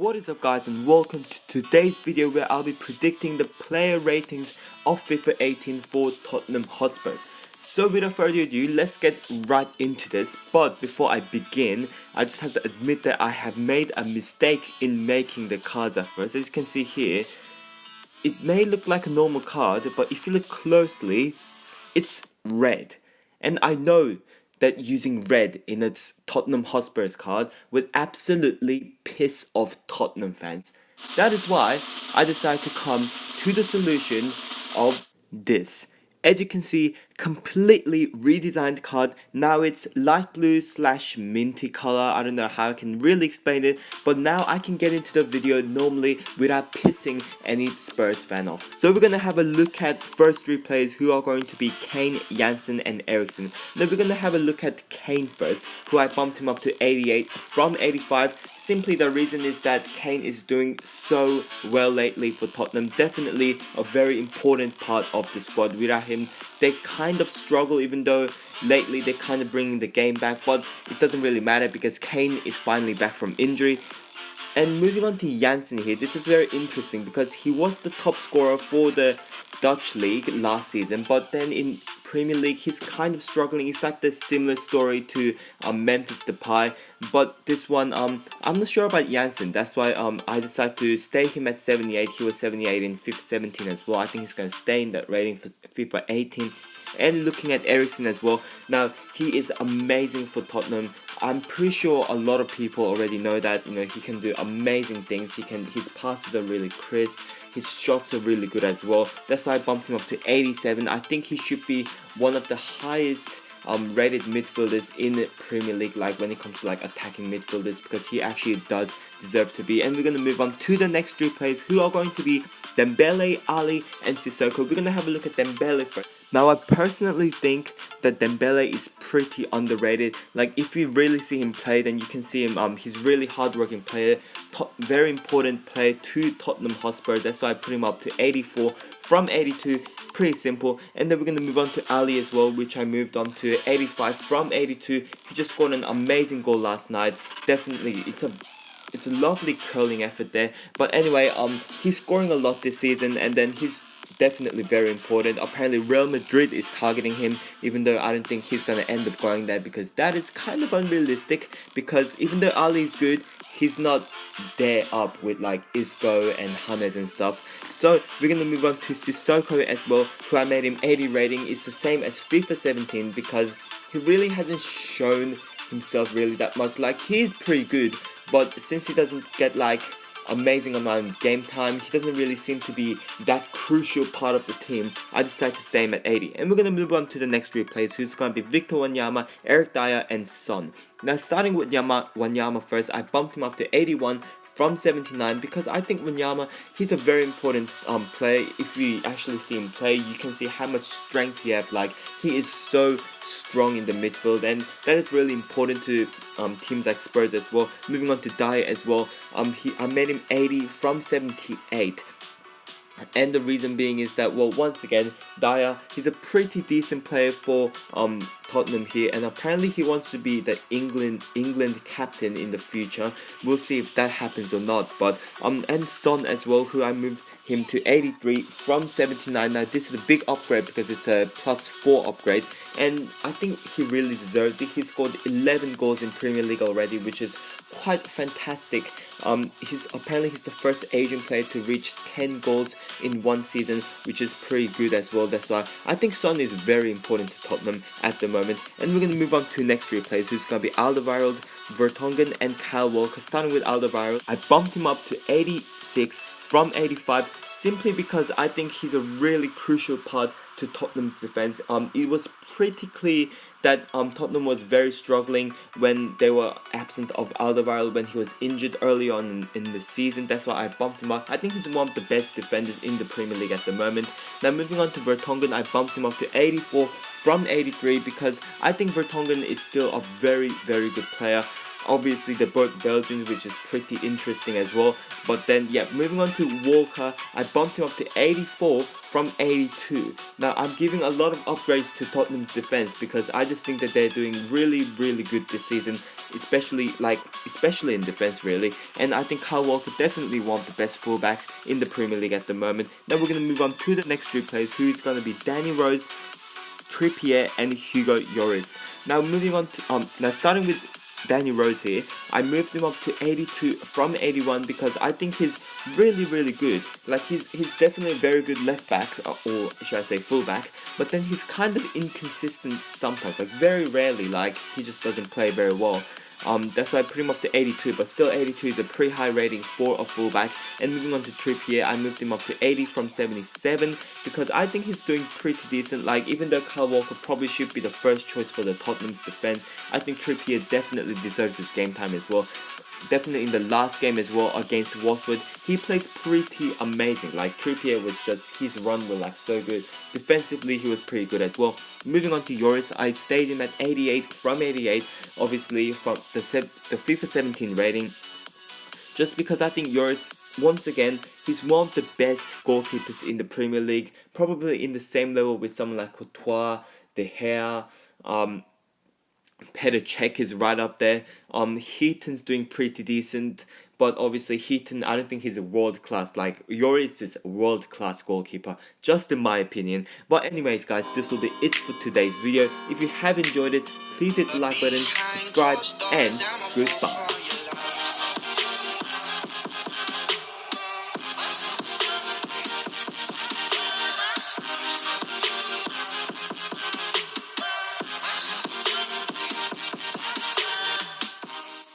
What is up guys, and welcome to today's video where I'll be predicting the player ratings of FIFA 18 for Tottenham Hotspurs. So without further ado, let's get right into this. But before I begin, I just have to admit that I have made a mistake in making the cards at first. As you can see here, it may look like a normal card, but if you look closely, it's red. And I know that using red in its Tottenham Hotspur's card would absolutely piss off Tottenham fans. That is why I decided to come to the solution of this. As you can see, completely redesigned card. Now it's light blue / minty color. I don't know how I can really explain it, but now I can get into the video normally without pissing any Spurs fan off. So we're gonna have a look at first three players who are going to be Kane, Janssen and Eriksen. Now we're gonna have a look at Kane first, who I bumped him up to 88 from 85. Simply the reason is that Kane is doing so well lately for Tottenham. Definitely a very important part of the squad. Without him, they kind of struggle, even though lately they're kind of bringing the game back. But it doesn't really matter because Kane is finally back from injury. And moving on to Janssen here, this is very interesting because he was the top scorer for the Dutch league last season, but then in Premier League he's kind of struggling. It's like the similar story to Memphis Depay, but this one I'm not sure about Janssen. That's why I decided to stay him at 78. He was 78 in FIFA 17 as well. I think he's gonna stay in that rating for FIFA 18. And looking at Eriksen as well, now he is amazing for Tottenham. I'm pretty sure a lot of people already know that, he can do amazing things. His passes are really crisp, his shots are really good as well. That's why I bumped him up to 87. I think he should be one of the highest rated midfielders in the Premier League, like when it comes to like attacking midfielders, because he actually does deserve to be. And we're going to move on to the next three players, who are going to be Dembele, Ali and Sissoko. We're going to have a look at Dembele first. Now I personally think that Dembele is pretty underrated. Like if you really see him play, then you can see him, he's really hardworking player, very important player to Tottenham Hotspur. That's why I put him up to 84 from 82. Pretty simple. And then we're going to move on to Ali as well, which I moved on to 85 from 82. He just scored an amazing goal last night. Definitely, it's a lovely curling effort there. But anyway, he's scoring a lot this season, and then he's definitely very important. Apparently Real Madrid is targeting him, even though I don't think he's gonna end up going there, because that is kind of unrealistic. Because even though Ali is good, he's not there up with like Isco and James and stuff. So we're gonna move on to Sissoko as well, who I made him 80 rating. It's the same as FIFA 17 because he really hasn't shown himself really that much. Like he's pretty good, but since he doesn't get like amazing amount of game time, he doesn't really seem to be that crucial part of the team. I decided to stay him at 80. And we're going to move on to the next three players, who's going to be Victor Wanyama, Eric Dyer and Son. Now starting with Wanyama first, I bumped him up to 81 from 79 because I think Wanyama, he's a very important player. If you actually see him play, you can see how much strength he has. Like he is so strong in the midfield, and that is really important to teams like Spurs as well. Moving on to Dyer as well, I made him 80 from 78. And the reason being is that, well, once again, Dyer, he's a pretty decent player for Tottenham here, and apparently he wants to be the England captain in the future. We'll see if that happens or not. But and Son as well, who I moved him to 83 from 79. Now this is a big upgrade because it's a +4 upgrade, and I think he really deserves it. He scored 11 goals in Premier League already, which is quite fantastic. He's the first Asian player to reach 10 goals in one season, which is pretty good as well. That's why I think Son is very important to Tottenham at the moment. And we're going to move on to the next three players, who's going to be Alderweireld, Vertonghen and Kyle Walker. Starting with Alderweireld, I bumped him up to 86 from 85 simply because I think he's a really crucial part to Tottenham's defense. It was pretty clear that Tottenham was very struggling when they were absent of Alderweireld, when he was injured early on in the season. That's why I bumped him up. I think he's one of the best defenders in the Premier League at the moment. Now moving on to Vertonghen, I bumped him up to 84 from 83 because I think Vertonghen is still a very, very good player. Obviously they're both Belgians, which is pretty interesting as well. But then yeah, moving on to Walker, I bumped him up to 84 from 82. Now I'm giving a lot of upgrades to Tottenham's defense because I just think that they're doing really, really good this season. especially in defense really. And I think Kyle Walker definitely one of the best fullbacks in the Premier League at the moment. Now we're gonna move on to the next three players, who's gonna be Danny Rose, Trippier, and Hugo Lloris. Now moving on to now starting with Danny Rose here, I moved him up to 82 from 81 because I think he's really good. Like he's definitely a very good left back, or should I say fullback. But then he's kind of inconsistent sometimes, like very rarely. Like he just doesn't play very well. That's why I put him up to 82, but still 82 is a pretty high rating for a fullback. And moving on to Trippier, I moved him up to 80 from 77 because I think he's doing pretty decent. Like even though Kyle Walker probably should be the first choice for the Tottenham's defense, I think Trippier definitely deserves his game time as well. Definitely in the last game as well against Watford, he played pretty amazing. Like Trippier was just, his run was like so good. Defensively, he was pretty good as well. Moving on to Lloris, I stayed him at 88 from 88, obviously from the FIFA 17 rating, just because I think Lloris, once again, he's one of the best goalkeepers in the Premier League, probably in the same level with someone like Courtois, De Gea, Petr Cech is right up there. Heaton's doing pretty decent, but obviously Heaton, I don't think he's a world class. Like Lloris is a world class goalkeeper, just in my opinion. But anyways, guys, this will be it for today's video. If you have enjoyed it, please hit the like button, subscribe, and goodbye.